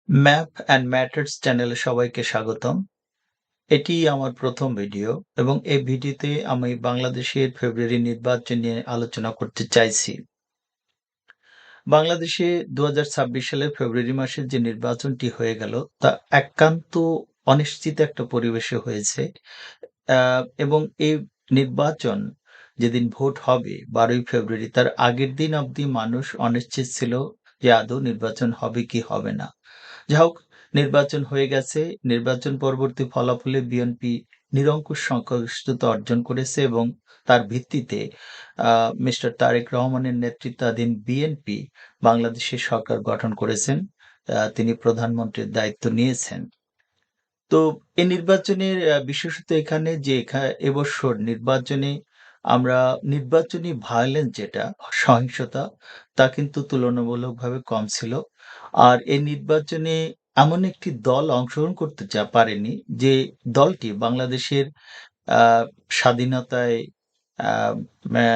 Map and matters চ্যানেলে সবাইকে স্বাগতম। এটি আমার ১ম ভিডিও এবং এই ভিডিওতে আমি বাংলাদেশের ফেব্রুয়ারি নির্বাচন নিয়ে আলোচনা করতে চাইছি। বাংলাদেশে ২০২৬ সালের ফেব্রুয়ারি মাসে যে নির্বাচনটি হয়ে গেল, তা একান্ত অনিশ্চিত একটা পরিবেশে হয়েছে। আ এবং এই নির্বাচন যেদিন ভোট হবে ১২ই ফেব্রুয়ারি, তার আগের দিন অবধি মানুষ অনিশ্চিত ছিল যে আদৌ নির্বাচন হবে কি হবে না। যা হোক, নির্বাচন হয়ে গেছে। নির্বাচন পরবর্তী ফলাফলে বিএনপি নিরঙ্কুশ সংখ্যাগরিষ্ঠতা অর্জন করেছে এবং তার ভিত্তিতে আ মিস্টার তারেক রহমানের নেতৃত্বাধীন বিএনপি বাংলাদেশের সরকার গঠন করেছেন। তিনি প্রধানমন্ত্রীর দায়িত্ব নিয়েছেন। তো এই নির্বাচনের বিশেষত এখানে যে এবছর নির্বাচনে আমরা নির্বাচনী ভায়োলেন্স যেটা সহিংসতা, তা কিন্তু তুলনামূলকভাবে কম ছিল। আর এই নির্বাচনে এমন একটি দল অংশগ্রহণ করতে পারেনি যে দলটি বাংলাদেশের আ স্বাধীনতায় আ ম্যা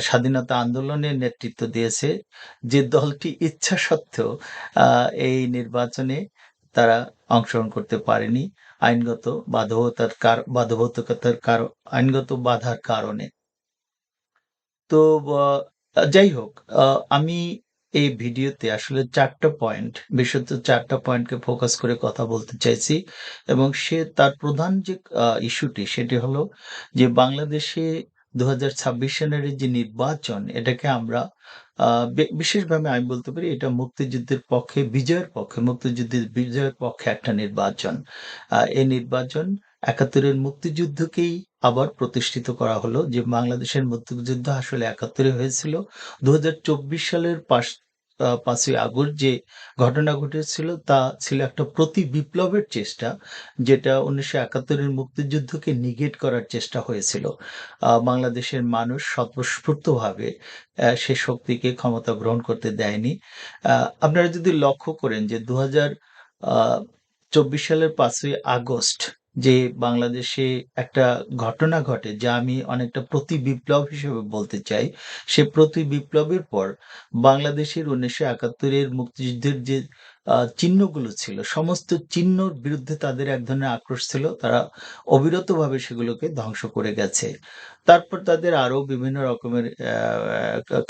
স্বাধীনতা আন্দোলনের নেতৃত্ব দিয়েছে। যে দলটি ইচ্ছা সত্ত্বেও আ এই নির্বাচনে তারা অংশগ্রহণ করতে পারেনি। আইনগত বাধ্যবাধকতার আইনগত বাধার কারণে। তো যাই হোক, আ আমি এই ভিডিওতে আসলে ৪ টা পয়েন্ট, বিশেষত ৪ টা পয়েন্টকে ফোকাস করে কথা বলতে চাইছি এবং তার প্রধান যে ইস্যুটি সেটি হলো যে বাংলাদেশে ২০২৬ সালের এই যে নির্বাচন, এটাকে আমরা আ বিশেষভাবে আমি বলতে পারি এটা মুক্তিযুদ্ধের পক্ষে, বিজয়ের পক্ষে, মুক্তিযুদ্ধের বিজয়ের পক্ষে একটা নির্বাচন। এই নির্বাচন ৭১ এর মুক্তিযুদ্ধকেই আবার প্রতিষ্ঠিত করা হলো যে বাংলাদেশের মুক্তিযুদ্ধ আসলে ৭১ এ হয়েছিল। ২০২৪ সালের ৫ই আগস্ট যে ঘটনা ঘটেছিল তা ছিল একটা বিপ্লবের চেষ্টা, যেটা ১৯৭১ এর মুক্তিযুদ্ধকে নিগেট করার চেষ্টা হয়েছিল। বাংলাদেশের মানুষ স্বতঃস্ফূর্তভাবে সে শক্তিকে ক্ষমতা গ্রহণ করতে দেয়নি। আ আপনারা যদি লক্ষ্য করেন যে ২০২৪ সালের ৫ই আগস্ট যে বাংলাদেশে একটা ঘটনা ঘটে, যা আমি অনেকটা বিপ্লব হিসেবে বলতে চাই। সে বিপ্লবের পর বাংলাদেশের ১৯৭১ এর মুক্তিযুদ্ধের যে চিহ্নগুলো ছিল, সমস্ত চিহ্নর বিরুদ্ধে তাদের এক ধরনের আক্রোশ ছিল। তারা অবিরতভাবে সেগুলোকে ধ্বংস করে গেছে। তারপর তাদের আরো বিভিন্ন রকমের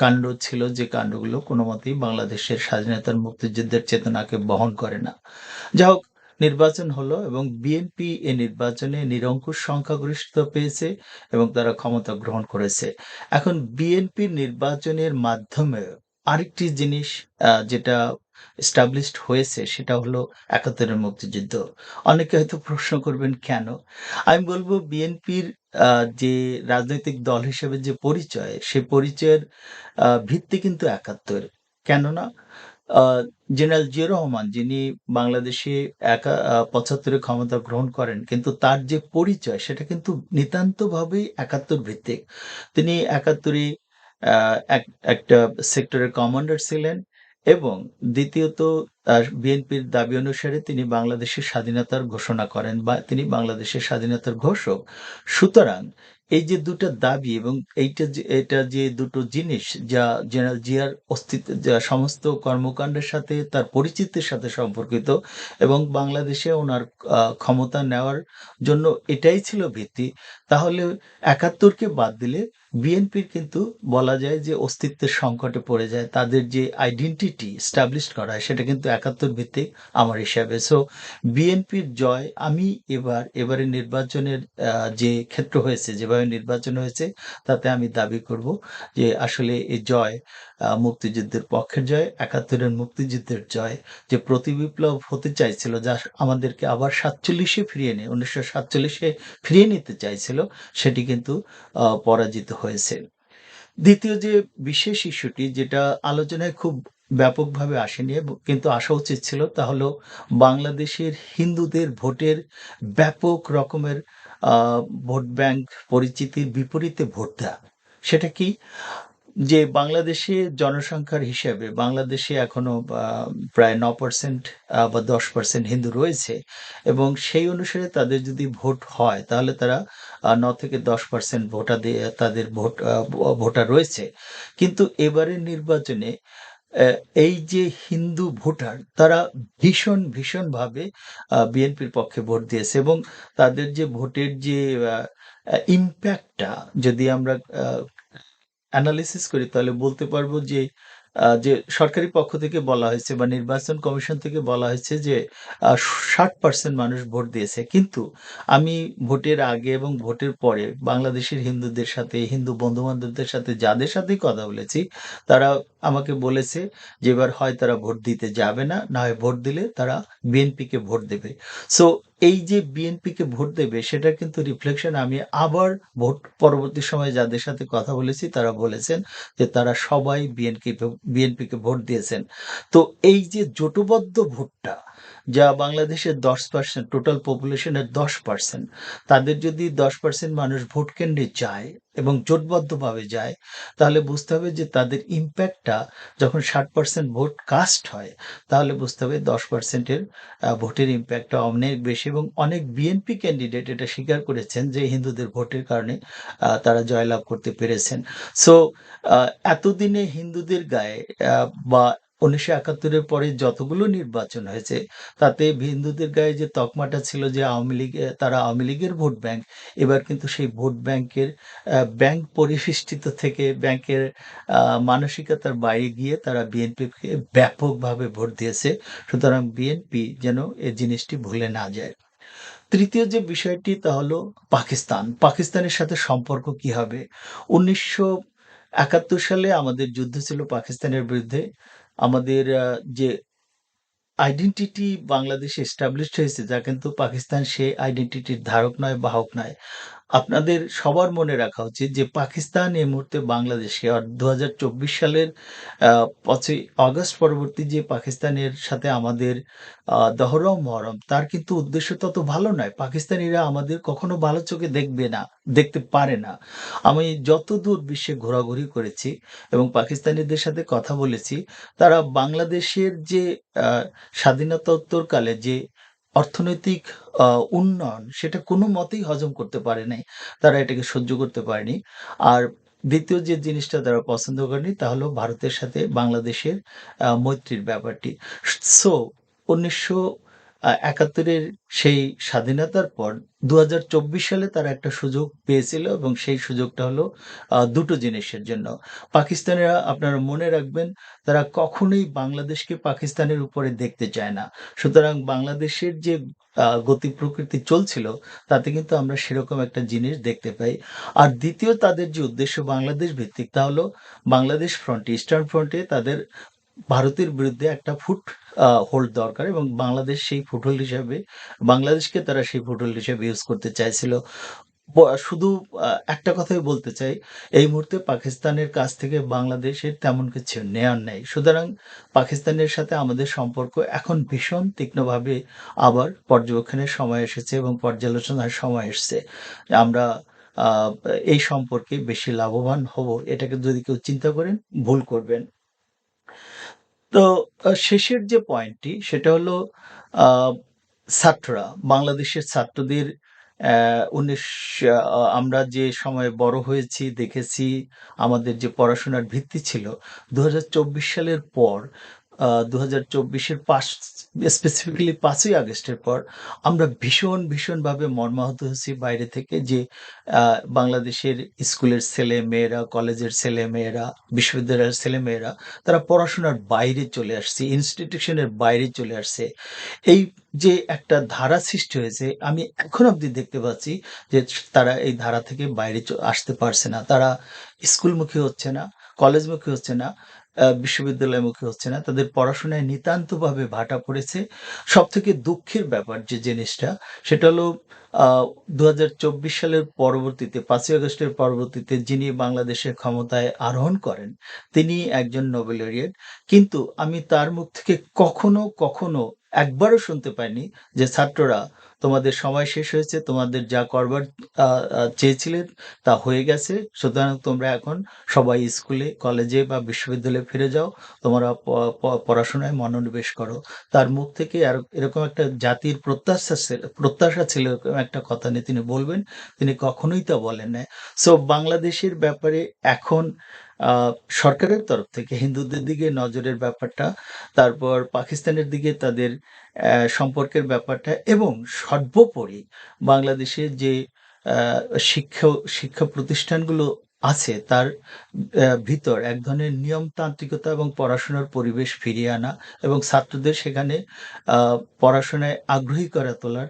কাণ্ড ছিল, যে কাণ্ডগুলো কোনমতেই বাংলাদেশের স্বাধীনতার মুক্তিযুদ্ধের চেতনাকে বহন করে না। যা হোক, নির্বাচন হলো এবং বিএনপি এ নির্বাচনে নিরঙ্কুশ সংখ্যাগরিষ্ঠতা পেয়েছে এবং তারা ক্ষমতা গ্রহণ করেছে। এখন বিএনপির নির্বাচনের মাধ্যমে আরেকটি জিনিস যেটা established হয়েছে, সেটা হলো ৭১ এর মুক্তিযুদ্ধ। অনেকে হয়তো প্রশ্ন করবেন কেন? আমি বলব বিএনপির যে রাজনৈতিক দল হিসেবে যে পরিচয়, সে পরিচয়ের ভিত্তি কিন্তু ৭১। কেননা আ জেনারেল জিয়াউর রহমান, যিনি বাংলাদেশে ৭৫ এ ক্ষমতা গ্রহণ করেন, কিন্তু তার যে পরিচয় সেটা কিন্তু নিতান্তভাবেই ৭১ ভিত্তিক। তিনি ৭১ এ আ এক একটা সেক্টরের কমান্ডার ছিলেন এবং দ্বিতীয়ত বিএনপির দাবি অনুসারে তিনি বাংলাদেশের স্বাধীনতার ঘোষণা করেন বা তিনি বাংলাদেশের স্বাধীনতার ঘোষক। সুতরাং এই যে ২ টা দাবি এবং এটা যে ২ টো জিনিস, যা জেনারেল জিয়ার যা সমস্ত কর্মকাণ্ডের সাথে, তার পরিচিতির সাথে সম্পর্কিত এবং বাংলাদেশে উনার ক্ষমতা নেওয়ার জন্য এটাই ছিল ভিত্তি। তাহলে ৭১ কে বাদ দিলে বিএনপির কিন্তু বলা যায় যে অস্তিত্বের সংকটে পড়ে যায়। তাদের যে আইডেন্টিটি এস্টাবলিশড করা হয়, সেটা কিন্তু ৭১ ভিত্তিক আমার হিসাবে। সো বিএনপির জয়, আমি এবারের নির্বাচনের যে ক্ষেত্র হয়েছে, যেভাবে নির্বাচন হয়েছে, তাতে আমি দাবি করব যে আসলে এই জয় মুক্তিযুদ্ধের পক্ষের জয়, ৭১ এর মুক্তিযুদ্ধের জয়। যে বিপ্লব হতে চাইছিল, যা আমাদেরকে আবার ৪৭ এ ফিরিয়ে নিয়ে ১৯৪৭ এ ফিরিয়ে নিতে চাইছিল, সেটি কিন্তু পরাজিত হয়েছে। দ্বিতীয় যে বিশেষ ইস্যুটি, যেটা আলোচনায় খুব ব্যাপকভাবে আসেনি কিন্তু আসা উচিত ছিল, তা হলো বাংলাদেশের হিন্দুদের ভোটের ব্যাপক রকমের আ ভোট ব্যাংক পরিচিতির বিপরীতে ভোট দেয়া। সেটা কি? যে বাংলাদেশে জনসংখ্যার হিসাবে বাংলাদেশে এখনো প্রায় ৯% বা ১০% হিন্দু রয়েছে এবং সেই অনুসারে তাদের যদি ভোট হয়, তাহলে তারা ৯ থেকে ১০% তাদের ভোটার রয়েছে। কিন্তু এবারের নির্বাচনে অ্যা এই যে হিন্দু ভোটার তারা ভীষণভাবে বিএনপির পক্ষে ভোট দিয়েছে এবং তাদের যে ভোটের যে আ আ ইমপ্যাক্টটা যদি আমরা আ এনালিসিস করি তাহলে বলতে পারবো যে সরকারি পক্ষ থেকে বলা হয়েছে বা নির্বাচন কমিশন থেকে বলা হয়েছে যে 60% মানুষ ভোট দিয়েছে। কিন্তু আমি ভোটের আগে এবং ভোটের পরে বাংলাদেশের হিন্দুদের সাথে, হিন্দু বন্ধু-বান্ধবদের সাথে যাদের সাথেই কথা বলেছি, তারা আমাকে বলেছে যে এবার হয় তারা ভোট দিতে যাবে না, না হয় ভোট দিলে তারা বিএনপিকে ভোট দেবে। সো এই যে বিএনপিকে ভোট দেবে সেটার কিন্তু রিফ্লেকশন আমি আবার ভোট পরবর্তী সময়ে যাদের সাথে কথা বলেছি তারা বলেছেন যে তারা সবাই বিএনপিকে ভোট দিয়েছেন। তো এই যে জোটবদ্ধ ভোটটা যা বাংলাদেশের 10% টোটাল পপুলেশনের 10% তাদের যদি 10% মানুষ ভোট কেন্দ্রে যায় এবং জোটবদ্ধভাবে যায় তাহলে বুঝতে হবে যে তাদের ইমপ্যাক্টটা যখন 60% ভোট কাস্ট হয় তাহলে বুঝতে হবে 10% এর ভোটের ইমপ্যাক্টটা অনেক বেশি এবং অনেক বিএনপি ক্যান্ডিডেট এটা স্বীকার করেছেন যে হিন্দুদের ভোটের কারণে তারা জয়লাভ করতে পেরেছেন। সো আ এতদিনে হিন্দুদের গায়ে বা ১৯৭১ এর পরে যতগুলো নির্বাচন হয়েছে, তাতে হিন্দুদের গায়ে যে তকমাটা ছিল যে তারা আওয়ামী লীগের ভোট ব্যাংক, এবার কিন্তু সেই ভোট ব্যাংকের ব্যাংক পরিবেষ্টিত থেকে ব্যাংকের আ মানসিকতার বাইরে গিয়ে তারা বিএনপিকে ব্যাপকভাবে ভোট দিয়েছে। সুতরাং বিএনপি যেন এ জিনিসটি ভুলে না যায়। তৃতীয় যে বিষয়টি তা হলো পাকিস্তান। পাকিস্তানের সাথে সম্পর্ক কি হবে? ১৯৭১ সালে আমাদের যুদ্ধ ছিল পাকিস্তানের বিরুদ্ধে। আমাদের যে আইডেন্টিটি বাংলাদেশে এস্টাবলিশড হয়েছে যা কিন্তু পাকিস্তান সে আইডেন্টিটির ধারক নয়, বাহক নয়। আপনাদের সবার মনে রাখা উচিত যে পাকিস্তান এই মুহূর্তে বাংলাদেশে ২০২৪ সালের ৫ই অগাস্ট পরবর্তী যে পাকিস্তানের সাথে আমাদের দহরম মহরম তার কিন্তু উদ্দেশ্য তত ভালো নয়। পাকিস্তানিরা আমাদের কখনো ভালো চোখে দেখবে না, দেখতে পারে না। আমি যতদূর বিশ্বে ঘোরাঘুরি করেছি এবং পাকিস্তানিদের সাথে কথা বলেছি, তারা বাংলাদেশের যে আ স্বাধীনতোত্তরকালে যে অর্থনৈতিক আ উন্নয়ন সেটা কোনো মতেই হজম করতে পারে নাই। তারা এটাকে সহ্য করতে পারেনি। আর ২য় যে জিনিসটা তারা পছন্দ করেনি তা হলো ভারতের সাথে বাংলাদেশের মৈত্রীর ব্যাপারটি। সো ১৯৭১ এর সেই স্বাধীনতার পর ২০২৪ সালে তারা একটা সুযোগ পেয়েছিল এবং সেই সুযোগটা হলো ২ টো জিনিসের জন্য। পাকিস্তানিরা আপনারা মনে রাখবেন তারা কখনোই বাংলাদেশকে পাকিস্তানের উপরে দেখতে চায় না। সুতরাং বাংলাদেশের যে গতি প্রকৃতি চলছিল তাতে কিন্তু আমরা সেরকম একটা জিনিস দেখতে পাই। আর ২য় তাদের যে উদ্দেশ্য বাংলাদেশ ভিত্তিক তা হলো বাংলাদেশ ফ্রন্টে, ইস্টার্ন ফ্রন্টে তাদের ভারতের বিরুদ্ধে একটা হোল্ড দরকার এবং বাংলাদেশ সেই ফুটহোল্ড হিসাবে বাংলাদেশকে তারা সেই ফুটহোল্ড হিসেবে ইউজ করতে চাইছিল। ব শুধু একটা কথাই বলতে চাই, এই মুহূর্তে পাকিস্তানের কাছ থেকে বাংলাদেশের তেমন কিছু নেয়ার নেই। সুতরাং পাকিস্তানের সাথে আমাদের সম্পর্ক এখন ভীষণ তীক্ষ্ণভাবে আবার পর্যবেক্ষণের সময় এসেছে এবং পর্যালোচনার সময় এসছে। আমরা আ এই সম্পর্কে বেশি লাভবান হব, এটাকে যদি কেউ চিন্তা করেন, ভুল করবেন। তো শেষের যে পয়েন্টটি সেটা হলো আ ছাত্ররা, বাংলাদেশের ছাত্রদের ১৯ আমরা যে সময়ে বড় হয়েছি, দেখেছি, আমাদের যে পড়াশোনার ভিত্তি ছিল, ২০২৪ সালের পর ২০২৪ এর স্পেসিফিক্যালি ৫ই আগস্টের পর আমরা ভীষণভাবে মর্মাহত হয়েছি বাইরে থেকে যে আ বাংলাদেশের স্কুলের ছেলেমেয়েরা, কলেজের ছেলেমেয়েরা, বিশ্ববিদ্যালয়ের ছেলেমেয়েরা তারা পড়াশোনার বাইরে চলে আসছে, ইনস্টিটিউশনের বাইরে চলে আসছে। এই যে একটা ধারা সৃষ্টি হয়েছে, আমি এখন অব্দি দেখতে পাচ্ছি যে তারা এই ধারা থেকে বাইরে আসতে পারছে না। তারা স্কুলমুখী হচ্ছে না, কলেজমুখী হচ্ছে না, বিশ্ববিদ্যালয়মুখী হচ্ছে না। তাদের পড়াশোনায় নিতান্তভাবে ভাটা পড়েছে। সবথেকে দুঃখের ব্যাপার যে জিনিসটা, সেটা হলো আ ২০২৪ সালের পরবর্তীতে ৫ই আগস্টের পরবর্তীতে যিনি বাংলাদেশের ক্ষমতায় আরোহণ করেন, তিনি একজন নোবেল laureate কিন্তু আমি তার মুখ থেকে কখনো একবারও শুনতে পাইনি যে, "ছাত্ররা তোমাদের সময় শেষ হয়েছে। তোমাদের যা করবার আ আ চেয়েছিলে তা হয়ে গেছে। সুতরাং তোমরা এখন সবাই স্কুলে, কলেজে বা বিশ্ববিদ্যালয়ে ফিরে যাও। তোমরা প প পড়াশোনায় মনোনিবেশ করো।" তার মুখ থেকে এরকম একটা জাতির প্রত্যাশা ছিল এরকম একটা কথা নিয়ে তিনি বলবেন। তিনি কখনোই তা বলেন নাই। সো বাংলাদেশের ব্যাপারে এখন আ সরকারের তরফ থেকে হিন্দুদের দিকে নজরের ব্যাপারটা, তারপর পাকিস্তানের দিকে তাদের সম্পর্কের ব্যাপারটা এবং সর্বোপরি বাংলাদেশের যে আ শিক্ষা প্রতিষ্ঠানগুলো আছে তার ভিতর এক ধরনের নিয়মতান্ত্রিকতা এবং পড়াশোনার পরিবেশ ফিরিয়ে আনা এবং ছাত্রদের সেখানে আ পড়াশোনায় আগ্রহী করে তোলার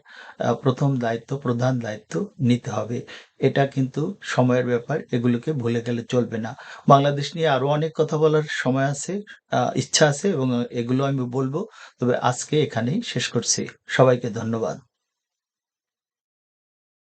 ১ম দায়িত্ব, প্রধান দায়িত্ব নিতে হবে। এটা কিন্তু সময়ের ব্যাপার। এগুলোকে ভুলে গেলে চলবে না। বাংলাদেশ নিয়ে আরো অনেক কথা বলার সময় আছে, ইচ্ছা আছে এবং এগুলো আমি বলব। তবে আজকে এখানেই শেষ করছি। সবাইকে ধন্যবাদ।